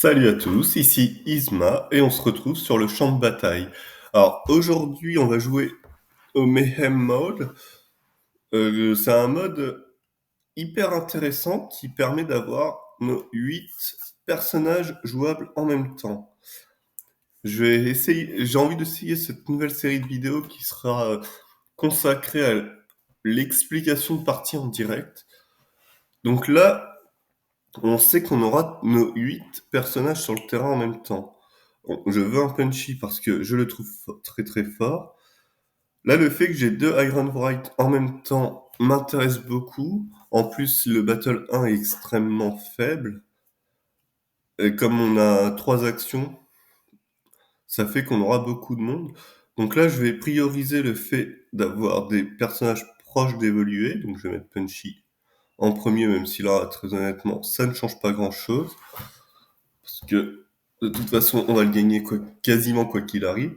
Salut à tous, ici Isma et on se retrouve sur le champ de bataille. Alors aujourd'hui on va jouer au Mayhem Mode. C'est un mode hyper intéressant qui permet d'avoir nos 8 personnages jouables en même temps. J'ai envie d'essayer cette nouvelle série de vidéos qui sera consacrée à l'explication de parties en direct. Donc là, on sait qu'on aura nos 8 personnages sur le terrain en même temps. Bon, je veux un Punchy parce que je le trouve très très fort. Là, le fait que j'ai deux Iron Wright en même temps m'intéresse beaucoup. En plus, le Battle 1 est extrêmement faible. Et comme on a 3 actions, ça fait qu'on aura beaucoup de monde. Donc là, je vais prioriser le fait d'avoir des personnages proches d'évoluer. Donc je vais mettre Punchy en premier, même si là, très honnêtement, ça ne change pas grand-chose. Parce que de toute façon, on va le gagner quasiment quoi qu'il arrive.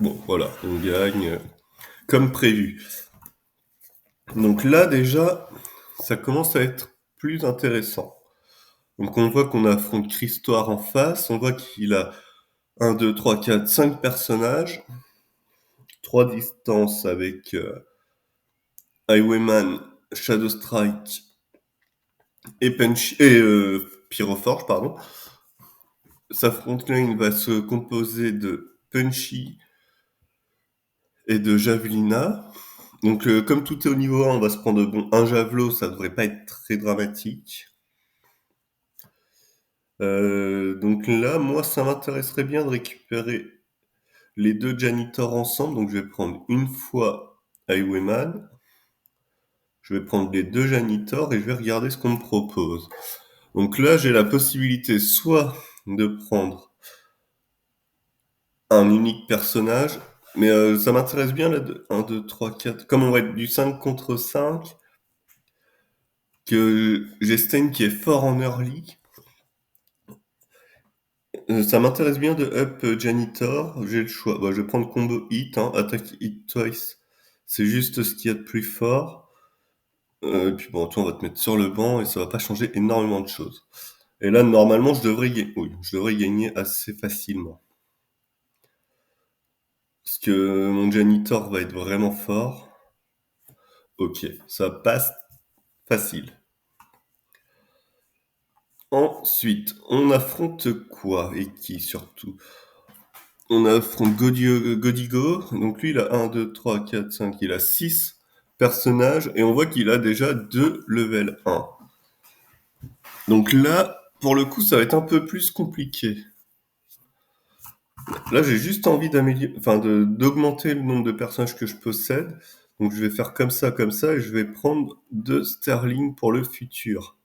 Bon, voilà, on gagne comme prévu. Donc là, déjà, ça commence à être plus intéressant. Donc on voit qu'on affronte Christoire en face, on voit qu'il a 1, 2, 3, 4, 5 personnages, 3 distances avec Highwayman, Shadow Strike et Pyroforge, pardon. Sa frontline va se composer de Punchy et de Javelina. Donc comme tout est au niveau 1, on va se prendre un javelot, ça devrait pas être très dramatique. Donc là, moi, ça m'intéresserait bien de récupérer les deux janitors ensemble. Donc je vais prendre une fois Highwayman, je vais prendre les deux janitors et je vais regarder ce qu'on me propose. Donc là, j'ai la possibilité soit de prendre un unique personnage, mais ça m'intéresse bien là, 1, 2, 3, 4. Comme on va être du 5 contre 5, que j'ai Stein qui est fort en early. Ça m'intéresse bien de up Janitor, j'ai le choix. Bah, je vais prendre combo hit, hein, attaque hit twice. C'est juste ce qu'il y a de plus fort. Et puis bon, toi, on va te mettre sur le banc et ça va pas changer énormément de choses. Et là, normalement, je devrais gagner assez facilement. Parce que mon Janitor va être vraiment fort. Ok, ça passe facile. Ensuite, on affronte quoi et qui surtout? On affronte Godigo. Donc lui, il a 1, 2, 3, 4, 5. Il a 6 personnages. Et on voit qu'il a déjà 2 level 1. Donc là, pour le coup, ça va être un peu plus compliqué. Là, j'ai juste envie d'augmenter le nombre de personnages que je possède. Donc je vais faire comme ça, et je vais prendre 2 Sterling pour le futur.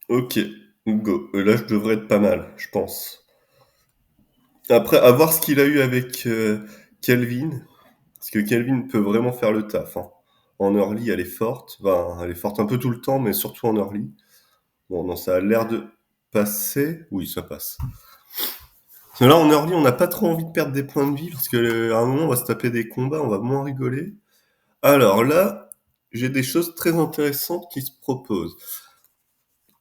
Ok, go. Là, je devrais être pas mal, je pense. Après, à voir ce qu'il a eu avec Kelvin. Parce que Kelvin peut vraiment faire le taf. Hein. En early, elle est forte. Enfin, elle est forte un peu tout le temps, mais surtout en early. Bon, non, ça a l'air de passer. Oui, ça passe. Parce que là, en early, on n'a pas trop envie de perdre des points de vie, parce qu'à un moment, on va se taper des combats, on va moins rigoler. Alors là, j'ai des choses très intéressantes qui se proposent.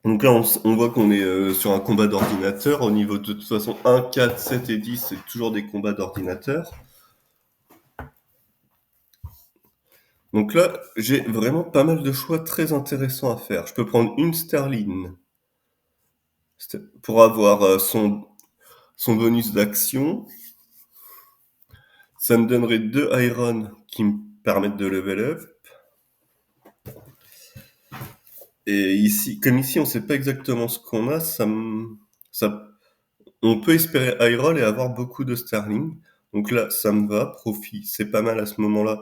Donc là, on voit qu'on est sur un combat d'ordinateur. Au niveau de toute façon, 1, 4, 7 et 10, c'est toujours des combats d'ordinateur. Donc là, j'ai vraiment pas mal de choix très intéressants à faire. Je peux prendre une Sterling pour avoir son bonus d'action. Ça me donnerait 2 Iron qui me permettent de level up. Et ici, comme ici, on sait pas exactement ce qu'on a, on peut espérer high roll et avoir beaucoup de sterling. Donc là, ça me va, profit, c'est pas mal à ce moment-là.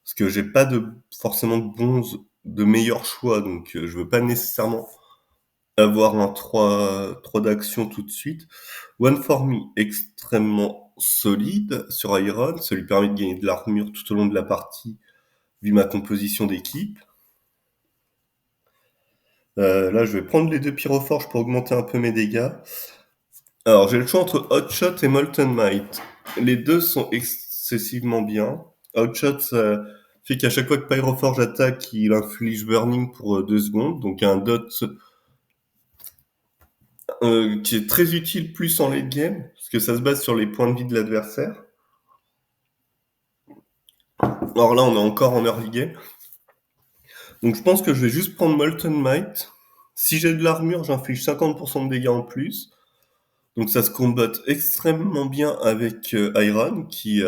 Parce que j'ai pas forcément de meilleurs choix, donc je veux pas nécessairement avoir un 3 d'action tout de suite. One for me, extrêmement solide sur Iron, ça lui permet de gagner de l'armure tout au long de la partie, vu ma composition d'équipe. Là, je vais prendre les deux pyroforges pour augmenter un peu mes dégâts. Alors, j'ai le choix entre Hotshot et Molten Might. Les deux sont excessivement bien. Hotshot, fait qu'à chaque fois que Pyroforge attaque, il inflige Burning pour 2 secondes, donc un dot qui est très utile plus en late game, parce que ça se base sur les points de vie de l'adversaire. Alors là, on est encore en early game. Donc je pense que je vais juste prendre Molten Might. Si j'ai de l'armure, j'inflige 50% de dégâts en plus. Donc ça se combat extrêmement bien avec Iron, qui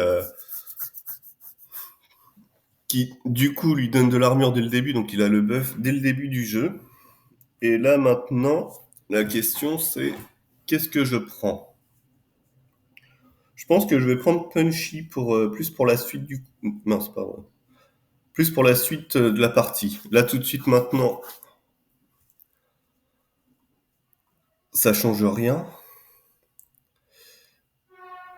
du coup lui donne de l'armure dès le début, donc il a le buff dès le début du jeu. Et là maintenant, la question c'est qu'est-ce que je prends? Je pense que je vais prendre Punchy pour plus pour la suite du mince pardon. Plus pour la suite de la partie. Là tout de suite maintenant, ça change rien.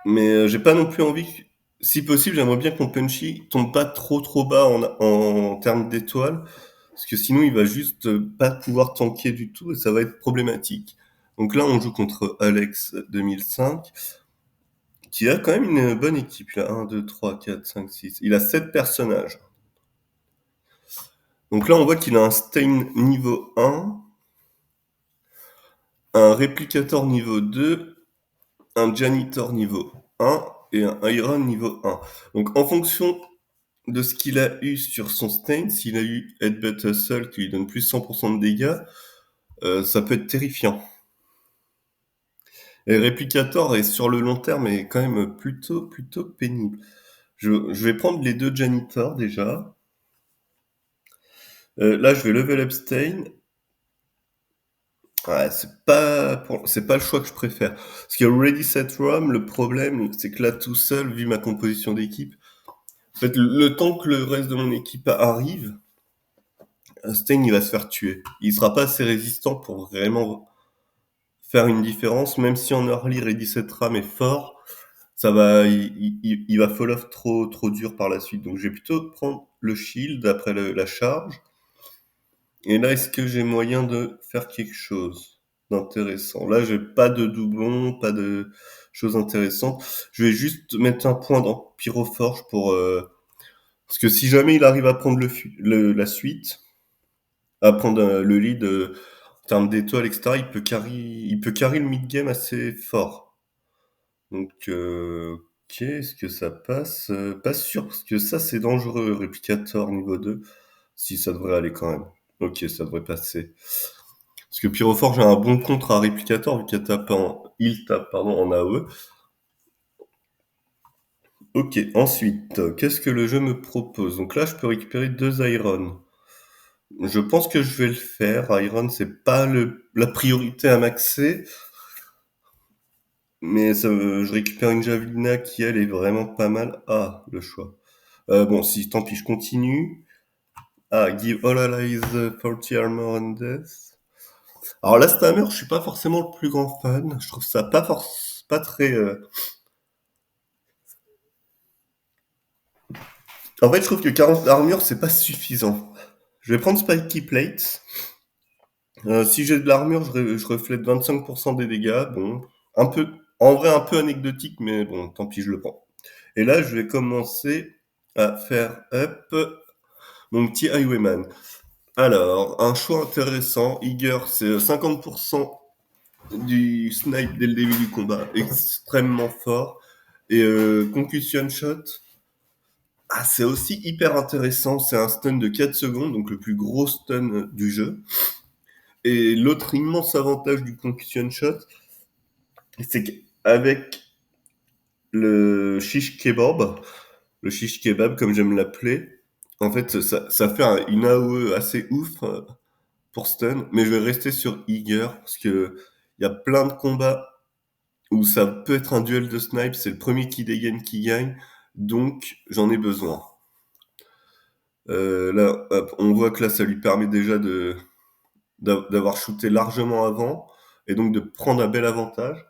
Mais j'ai pas non plus envie. Si possible, j'aimerais bien que mon Punchy tombe pas trop bas en termes d'étoiles, parce que sinon il va juste pas pouvoir tanker du tout et ça va être problématique. Donc là, on joue contre Alex 2005, qui a quand même une bonne équipe. Il a 1, 2, 3, 4, 5, 6. Il a 7 personnages. Donc là, on voit qu'il a un Stain niveau 1, un Réplicator niveau 2, un Janitor niveau 1 et un Iron niveau 1. Donc en fonction de ce qu'il a eu sur son Stain, s'il a eu Headbutt Hustle qui lui donne plus 100% de dégâts, ça peut être terrifiant. Et Replicator est sur le long terme est quand même plutôt pénible. Je vais prendre les deux Janitors déjà. Là, je vais level up Stain. Ouais, c'est pas le choix que je préfère. Parce que Ready Set Rom, le problème, c'est que là, tout seul, vu ma composition d'équipe, en fait, le temps que le reste de mon équipe arrive, Stain, il va se faire tuer. Il sera pas assez résistant pour vraiment faire une différence, même si en early Ready Set Ram est fort, il va fall off trop dur par la suite. Donc je vais plutôt prendre le shield après la charge. Et là, est-ce que j'ai moyen de faire quelque chose d'intéressant? Là, j'ai pas de doublon, pas de choses intéressantes. Je vais juste mettre un point dans Pyroforge pour parce que si jamais il arrive à prendre la suite, à prendre le lead en termes d'étoiles, etc., il peut carry le mid-game assez fort. Donc, ok, est-ce que ça passe? Pas sûr, parce que ça, c'est dangereux, Réplicator niveau 2. Si, ça devrait aller quand même. Ok, ça devrait passer. Parce que Pyroforge a un bon contre à Réplicator, vu il tape, pardon, en AOE. Ok, ensuite, qu'est-ce que le jeu me propose? Donc là, je peux récupérer 2 Iron. Je pense que je vais le faire. Iron, c'est pas la priorité à maxer. Mais je récupère une Javelina qui, elle, est vraiment pas mal. Ah, le choix. Bon, si, tant pis, je continue. Ah, give all allies 40 armor and death. Alors là, Stammer, je suis pas forcément le plus grand fan. Je trouve ça pas très... En fait, je trouve que 40 d'armure, c'est pas suffisant. Je vais prendre Spiky Plates. Si j'ai de l'armure, je reflète 25% des dégâts. Bon, un peu... En vrai, un peu anecdotique, mais bon, tant pis, je le prends. Et là, je vais commencer à faire up mon petit Highwayman. Alors, un choix intéressant. Eager, c'est 50% du snipe dès le début du combat, extrêmement fort. Et Concussion Shot, ah, c'est aussi hyper intéressant. C'est un stun de 4 secondes, donc le plus gros stun du jeu. Et l'autre immense avantage du Concussion Shot, c'est qu'avec le shish kebab comme j'aime l'appeler, en fait, ça fait une AOE assez ouf pour stun, mais je vais rester sur Eager parce que il y a plein de combats où ça peut être un duel de snipe, c'est le premier qui dégaine qui gagne, donc j'en ai besoin. Là, hop, on voit que là, ça lui permet déjà d'avoir shooté largement avant, et donc de prendre un bel avantage.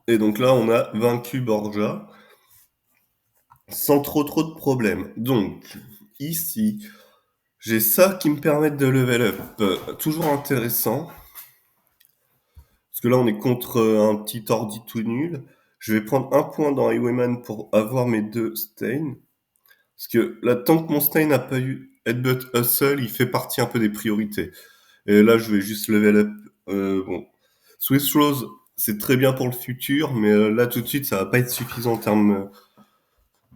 Et donc là, on a vaincu Borja, sans trop de problèmes. Donc, ici, j'ai ça qui me permet de level up. Toujours intéressant. Parce que là, on est contre un petit ordi tout nul. Je vais prendre un point dans Highwayman pour avoir mes 2 Stain. Parce que là, tant que mon Stain n'a pas eu Headbutt Hustle, il fait partie un peu des priorités. Et là, je vais juste level up. Bon, Swiss Rose, c'est très bien pour le futur, mais là, tout de suite, ça va pas être suffisant en termes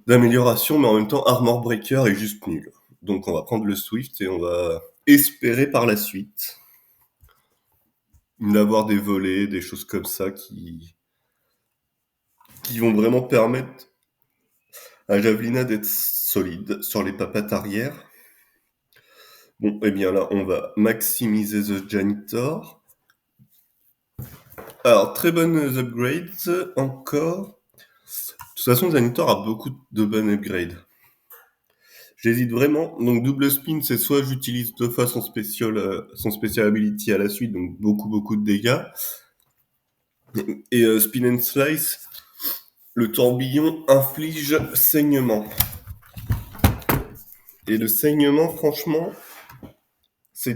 d'amélioration, mais en même temps, Armor Breaker est juste nul. Donc, on va prendre le Swift et on va espérer par la suite d'avoir des volets, des choses comme ça qui vont vraiment permettre à Javelina d'être solide sur les papates arrière. Bon, eh bien là, on va maximiser The Janitor. Alors, très bonnes upgrades encore. De toute façon, Janitor a beaucoup de bonnes upgrades. J'hésite vraiment. Donc, double spin, c'est soit j'utilise 2 fois son special ability à la suite, donc beaucoup de dégâts. Et spin and slice, le tourbillon inflige saignement. Et le saignement, franchement, c'est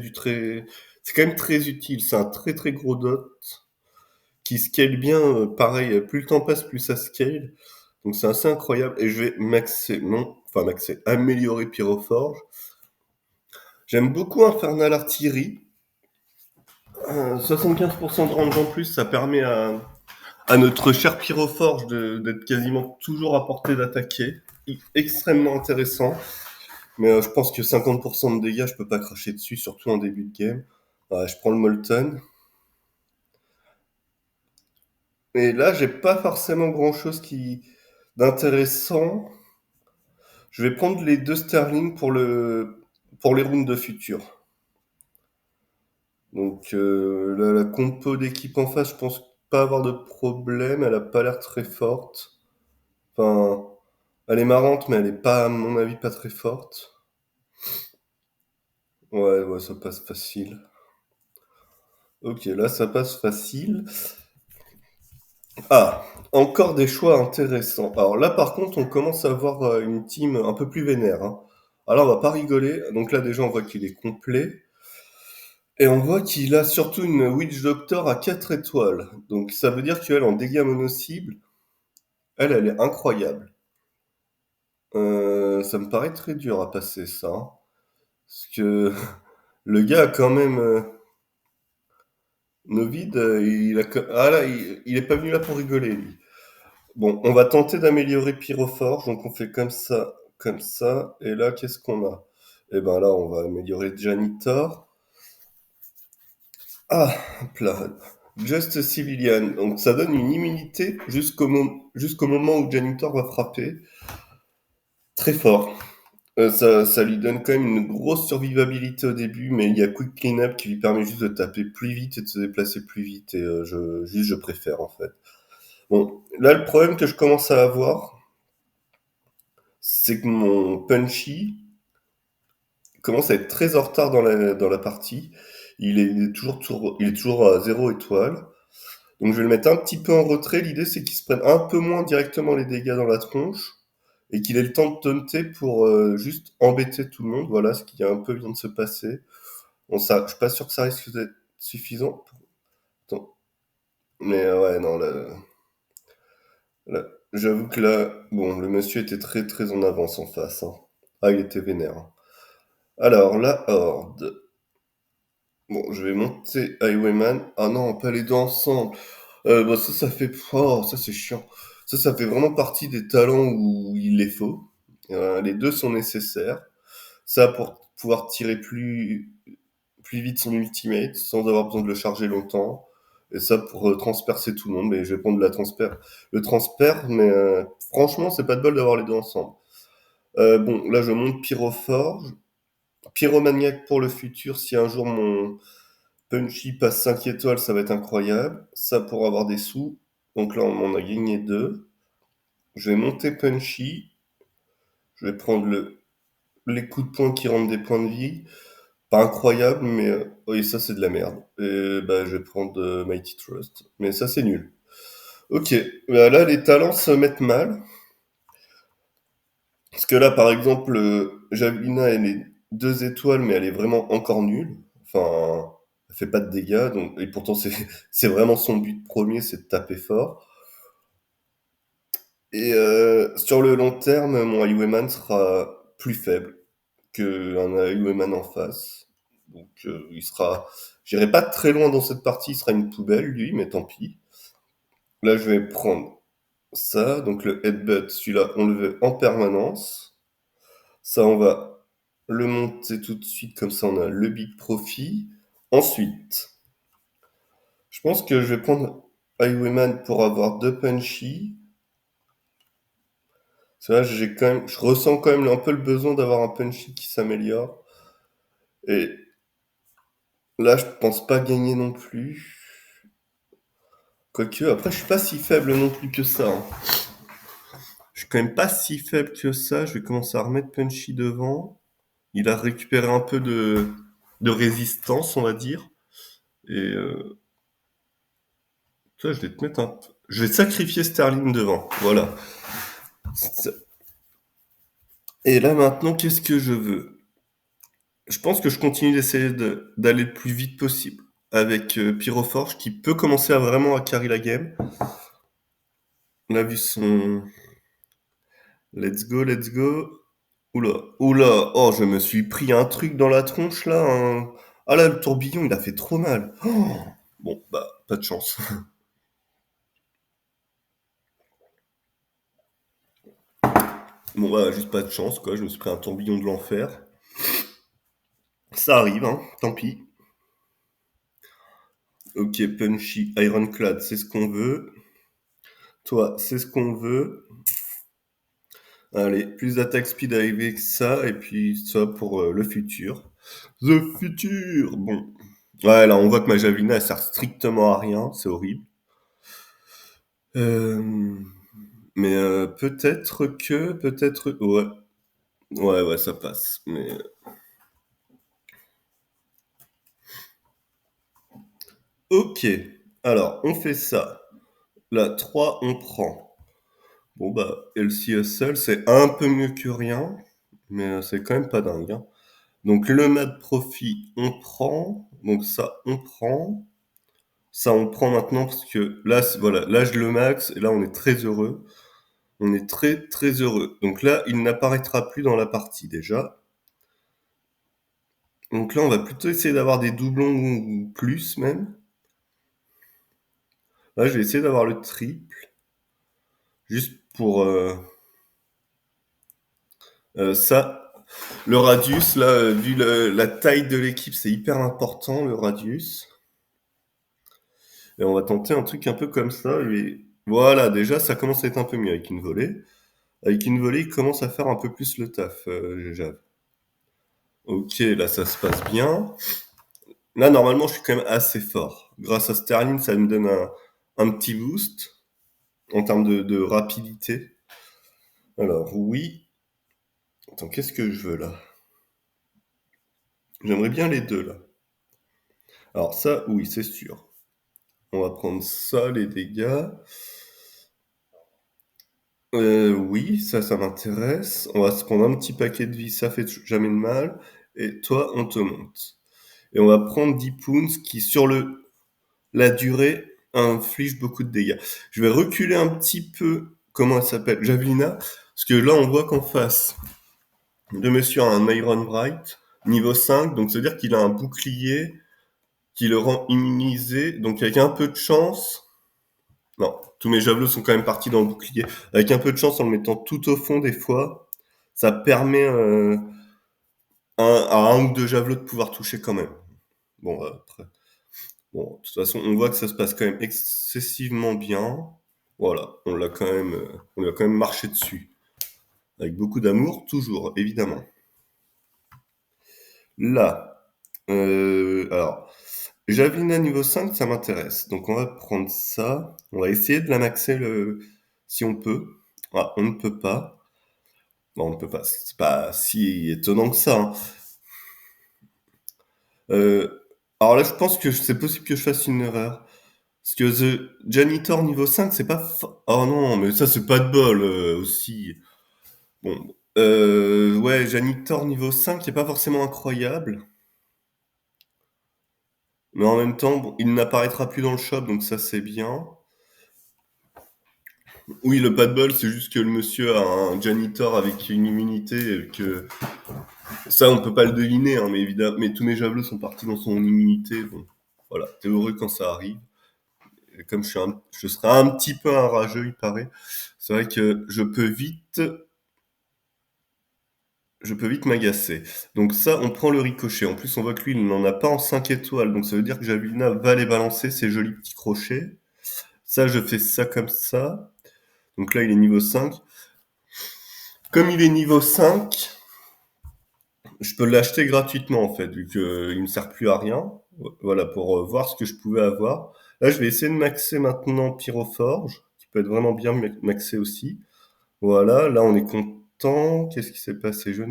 quand même très utile. C'est un très gros dot qui scale bien. Pareil, plus le temps passe, plus ça scale. Donc c'est assez incroyable. Et je vais améliorer Pyroforge. J'aime beaucoup Infernal Artillery. 75% de range en plus, ça permet à notre cher Pyroforge d'être quasiment toujours à portée d'attaquer. Extrêmement intéressant. Mais je pense que 50% de dégâts, je peux pas cracher dessus, surtout en début de game. Je prends le Molten. Et là, j'ai pas forcément grand-chose d'intéressant. Je vais prendre les 2 Sterling pour les rounds de futur. Donc là, la compo d'équipe en face, je pense pas avoir de problème. Elle a pas l'air très forte. Enfin, elle est marrante, mais elle est pas, à mon avis, pas très forte. Ouais, ça passe facile. Ok, là, ça passe facile. Ah, encore des choix intéressants. Alors là, par contre, on commence à avoir une team un peu plus vénère, hein. Alors, on va pas rigoler. Donc là, déjà, on voit qu'il est complet. Et on voit qu'il a surtout une Witch Doctor à 4 étoiles. Donc ça veut dire qu'elle, en dégâts mono-cible, elle est incroyable. Ça me paraît très dur à passer ça, hein. Parce que le gars a quand même... Novid, ah là, il est pas venu là pour rigoler, lui. Bon, on va tenter d'améliorer Pyroforge, donc on fait comme ça, et là, qu'est-ce qu'on a? Eh ben là, on va améliorer Janitor. Ah, hop là. Just Civilian, donc ça donne une immunité jusqu'au moment où Janitor va frapper. Très fort. Ça lui donne quand même une grosse survivabilité au début, mais il y a Quick Cleanup qui lui permet juste de taper plus vite et de se déplacer plus vite, et je préfère en fait. Bon, là, le problème que je commence à avoir, c'est que mon Punchy commence à être très en retard dans la partie. Il est toujours à 0 étoile. Donc je vais le mettre un petit peu en retrait. L'idée, c'est qu'il se prenne un peu moins directement les dégâts dans la tronche et qu'il ait le temps de taunter pour juste embêter tout le monde. Voilà ce qui a un peu vient de se passer. Bon, ça, je suis pas sûr que ça risque d'être suffisant. Attends. Mais ouais, non, là, j'avoue que là, bon, le monsieur était très en avance en face, hein. Ah, il était vénère, hein. Alors, la Horde. Bon, je vais monter Highwayman. Ah non, pas les deux ensemble. Bah ça fait... Oh, ça c'est chiant. Ça fait vraiment partie des talents où il les faut. Les deux sont nécessaires. Ça pour pouvoir tirer plus vite son ultimate, sans avoir besoin de le charger longtemps. Et ça pour transpercer tout le monde. Mais je vais prendre le transper, mais franchement, c'est pas de bol d'avoir les deux ensemble. Bon, là je monte Pyroforge. Pyromaniac pour le futur, si un jour mon Punchy passe 5 étoiles, ça va être incroyable. Ça pour avoir des sous. Donc là, on en a gagné 2. Je vais monter Punchy. Je vais prendre les coups de poing qui rendent des points de vie. Pas incroyable, mais oui, ça c'est de la merde. Et bah, je vais prendre Mighty Trust. Mais ça c'est nul. Ok, bah, là les talents se mettent mal. Parce que là, par exemple, Javelina, elle est 2 étoiles, mais elle est vraiment encore nulle. Enfin, elle fait pas de dégâts, donc, et pourtant c'est vraiment son but premier, c'est de taper fort. Et sur le long terme, mon Highwayman sera plus faible qu'un Highwayman en face. Donc il sera... J'irai pas très loin dans cette partie, il sera une poubelle, lui, mais tant pis. Là, je vais prendre ça, donc le headbutt, celui-là, on le veut en permanence. Ça, on va le monter tout de suite, comme ça, on a le big profit. Ensuite, je pense que je vais prendre Highwayman pour avoir deux punchy. C'est vrai, je ressens quand même un peu le besoin d'avoir un punchy qui s'améliore. Et là, je pense pas gagner non plus. Quoique, après, je suis pas si faible non plus que ça, hein. Je suis quand même pas si faible que ça. Je vais commencer à remettre punchy devant. Il a récupéré un peu de résistance, on va dire. Et ça, je vais te mettre un... Je vais sacrifier Sterling devant. Voilà. Et là, maintenant, qu'est-ce que je veux? Je pense que je continue d'essayer d'aller le plus vite possible avec Pyroforge qui peut commencer à vraiment à carry la game. On a vu son let's go, let's go. Oula, oula, oh, je me suis pris un truc dans la tronche là. Ah là, le tourbillon, il a fait trop mal. Oh, bon, bah, pas de chance. Bon, bah, juste pas de chance, quoi. Je me suis pris un tourbillon de l'enfer. Ça arrive, hein, tant pis. Ok, Punchy, Ironclad, c'est ce qu'on veut. Toi, c'est ce qu'on veut. Allez, plus d'attaque speed avec ça, et puis ça pour le futur. The future. Bon. Ouais, là, on voit que ma javelina, elle sert strictement à rien, c'est horrible. Euh, mais peut-être, ouais. Ouais, ouais, ça passe. Mais, ok. Alors, on fait ça. La 3, on prend. Bon, bah, LCS seul, c'est un peu mieux que rien, mais c'est quand même pas dingue, hein. Donc, le mat profit, on prend. Donc, ça, on prend. Ça, on prend maintenant parce que là, voilà, là, je le max et là, on est très heureux. On est très, très heureux. Donc là, il n'apparaîtra plus dans la partie déjà. Donc là, on va plutôt essayer d'avoir des doublons ou plus même. Là, je vais essayer d'avoir le triple. Juste pour ça. Le radius, là, vu la taille de l'équipe, c'est hyper important, le radius. Et on va tenter un truc un peu comme ça. Et voilà, déjà, ça commence à être un peu mieux avec une volée. Avec une volée, il commence à faire un peu plus le taf, Jave. Ok, là, ça se passe bien. Là, normalement, je suis quand même assez fort. Grâce à Sterling, ça me donne un petit boost en termes de rapidité. Alors, oui. Attends, qu'est-ce que je veux là? J'aimerais bien les deux là. Alors, ça, oui, c'est sûr. On va prendre ça, les dégâts. Oui, ça m'intéresse. On va se prendre un petit paquet de vie, ça fait jamais de mal. Et toi, on te monte. Et on va prendre 10 pounds qui, sur la durée, inflige beaucoup de dégâts. Je vais reculer un petit peu, comment elle s'appelle? Javelina. Parce que là, on voit qu'en face de monsieur a un Iron Bright, niveau 5. Donc, c'est-à-dire qu'il a un bouclier qui le rend immunisé. Donc, avec un peu de chance, non, tous mes javelots sont quand même partis dans le bouclier. Avec un peu de chance, en le mettant tout au fond des fois, ça permet à un ou deux javelots de pouvoir toucher quand même. Bon, après. Bon, de toute façon, on voit que ça se passe quand même excessivement bien. Voilà, on lui a quand même marché dessus. Avec beaucoup d'amour, toujours, évidemment. Là, alors, Javelina niveau 5, ça m'intéresse. Donc on va prendre ça. On va essayer de la maxer si on peut. Ah, on ne peut pas. Non, on ne peut pas. C'est pas si étonnant que ça, hein. Euh, alors là, je pense que c'est possible que je fasse une erreur. Parce que The Janitor niveau 5, c'est pas... Oh non, mais ça, c'est pas de bol aussi. Bon, ouais, Janitor niveau 5, qui est pas forcément incroyable. Mais en même temps, bon, il n'apparaîtra plus dans le shop, donc ça, c'est bien. Oui, le pas de bol, c'est juste que le monsieur a un janitor avec une immunité et que ça, on peut pas le deviner, hein, mais évidemment, mais tous mes javelots sont partis dans son immunité. Bon, voilà, t'es heureux quand ça arrive. Et comme je serai un petit peu un rageux, il paraît. C'est vrai que je peux vite m'agacer. Donc ça, on prend le ricochet. En plus, on voit que lui, il n'en a pas en 5 étoiles. Donc ça veut dire que Javelina va les balancer, ses jolis petits crochets. Ça, je fais ça comme ça. Donc là, il est niveau 5. Comme il est niveau 5, je peux l'acheter gratuitement, en fait, vu qu'il ne me sert plus à rien. Voilà, pour voir ce que je pouvais avoir. Là, je vais essayer de maxer maintenant Pyroforge, qui peut être vraiment bien maxé aussi. Voilà, là, on est content. Qu'est-ce qui s'est passé? Je-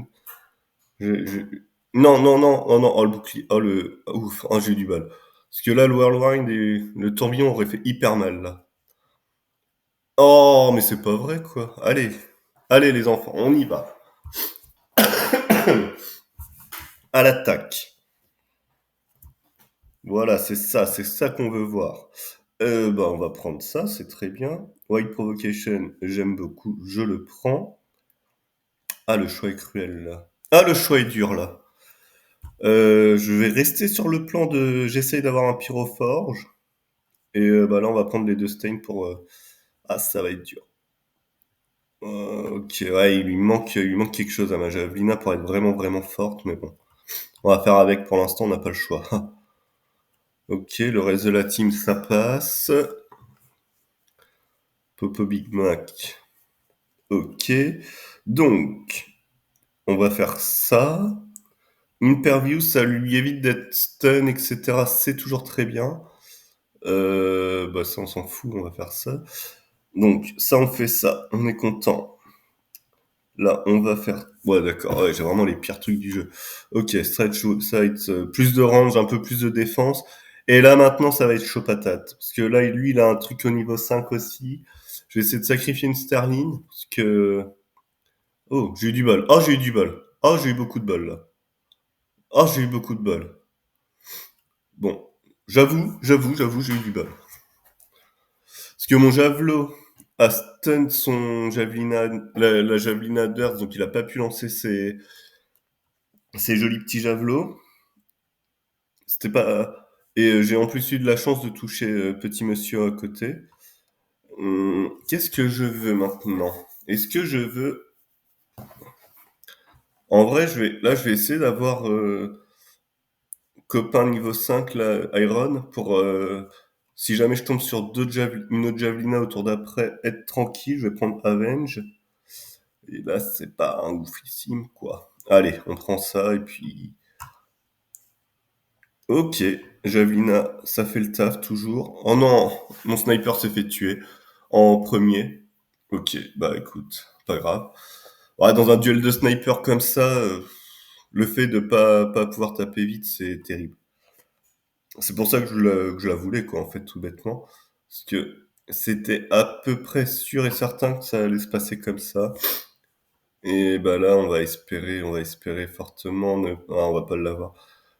Non, non, non, oh non, oh le bouclier, oh le, ouf, oh j'ai eu du mal. Parce que là, le Whirlwind et le tourbillon auraient fait hyper mal, là. Oh, mais c'est pas vrai, quoi. Allez, allez les enfants, on y va. À l'attaque. Voilà, c'est ça qu'on veut voir. Bah, on va prendre ça, c'est très bien. White Provocation, j'aime beaucoup, je le prends. Ah, le choix est cruel, là. Ah, le choix est dur, là. Je vais rester sur le plan de... J'essaye d'avoir un pyroforge. Et bah là, on va prendre les deux stains pour... Ah, ça va être dur. Ok, ouais, il lui manque quelque chose à ma javelina pour être vraiment, vraiment forte, mais bon. On va faire avec pour l'instant, on n'a pas le choix. Ok, le reste de la team, ça passe. Popo Big Mac. Ok. Donc, on va faire ça. Interview, ça lui évite d'être stun, etc. C'est toujours très bien. Bah ça, on s'en fout, on va faire ça. Donc, ça, on fait ça. On est content. Là, on va faire... Ouais, d'accord, ouais, j'ai vraiment les pires trucs du jeu. Ok, stretch sight, plus de range, un peu plus de défense. Et là, maintenant, ça va être chaud patate. Parce que là, lui, il a un truc au niveau 5 aussi. Je vais essayer de sacrifier une Sterling. Parce que... Oh, j'ai eu du bol. Oh, j'ai eu du bol. Oh, j'ai eu beaucoup de bol, là. Oh, j'ai eu beaucoup de bol. Bon, j'avoue, j'ai eu du bol. Parce que mon javelot a stun son javelina, la javelina adverse, donc il a pas pu lancer ses jolis petits javelots. C'était pas. Et j'ai en plus eu de la chance de toucher petit monsieur à côté. Qu'est-ce que je veux maintenant? Est-ce que je veux. En vrai, je vais essayer d'avoir copain niveau 5, là, Iron, pour. Si jamais je tombe sur une autre javelina au tour d'après, être tranquille, je vais prendre Avenge. Et là, c'est pas un oufissime, quoi. Allez, on prend ça, et puis... Ok, Javelina, ça fait le taf, toujours. Oh non, mon sniper s'est fait tuer en premier. Ok, bah écoute, pas grave. Ouais, dans un duel de sniper comme ça, le fait de pas pouvoir taper vite, c'est terrible. C'est pour ça que que je la voulais, quoi, en fait, tout bêtement. Parce que c'était à peu près sûr et certain que ça allait se passer comme ça. Et bah là, on va espérer fortement Ah, on va pas l'avoir.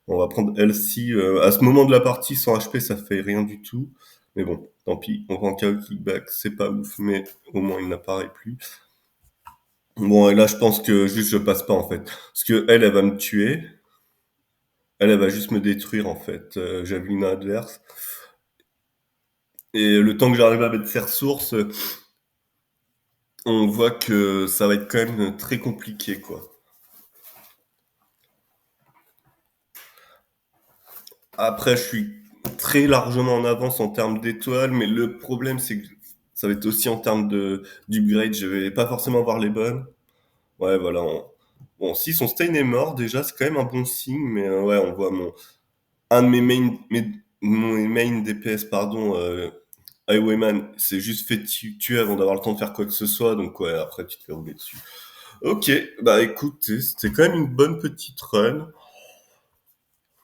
On va prendre Elsie. À ce moment de la partie, sans HP, ça fait rien du tout. Mais bon, tant pis. On prend KO Kickback, c'est pas ouf, mais au moins il n'apparaît plus. Bon, et là, je pense que juste je passe pas, en fait. Parce que elle va me tuer. Elle va juste me détruire, en fait. Javelina adverse. Et le temps que j'arrive à mettre ses ressources, on voit que ça va être quand même très compliqué, quoi. Après, je suis très largement en avance en termes d'étoiles, mais le problème, c'est que ça va être aussi en termes d'upgrade. Je vais pas forcément avoir les bonnes. Ouais, voilà. Bon, si son Stain est mort, déjà, c'est quand même un bon signe, mais ouais, on voit un de mon main DPS, pardon, Highwayman, s'est juste fait tuer avant d'avoir le temps de faire quoi que ce soit, donc ouais, après, tu te fais rouler dessus. Ok, bah écoutez, c'était quand même une bonne petite run.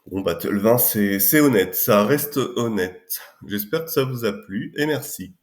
Bon, Battle 20, c'est honnête, ça reste honnête. J'espère que ça vous a plu et merci.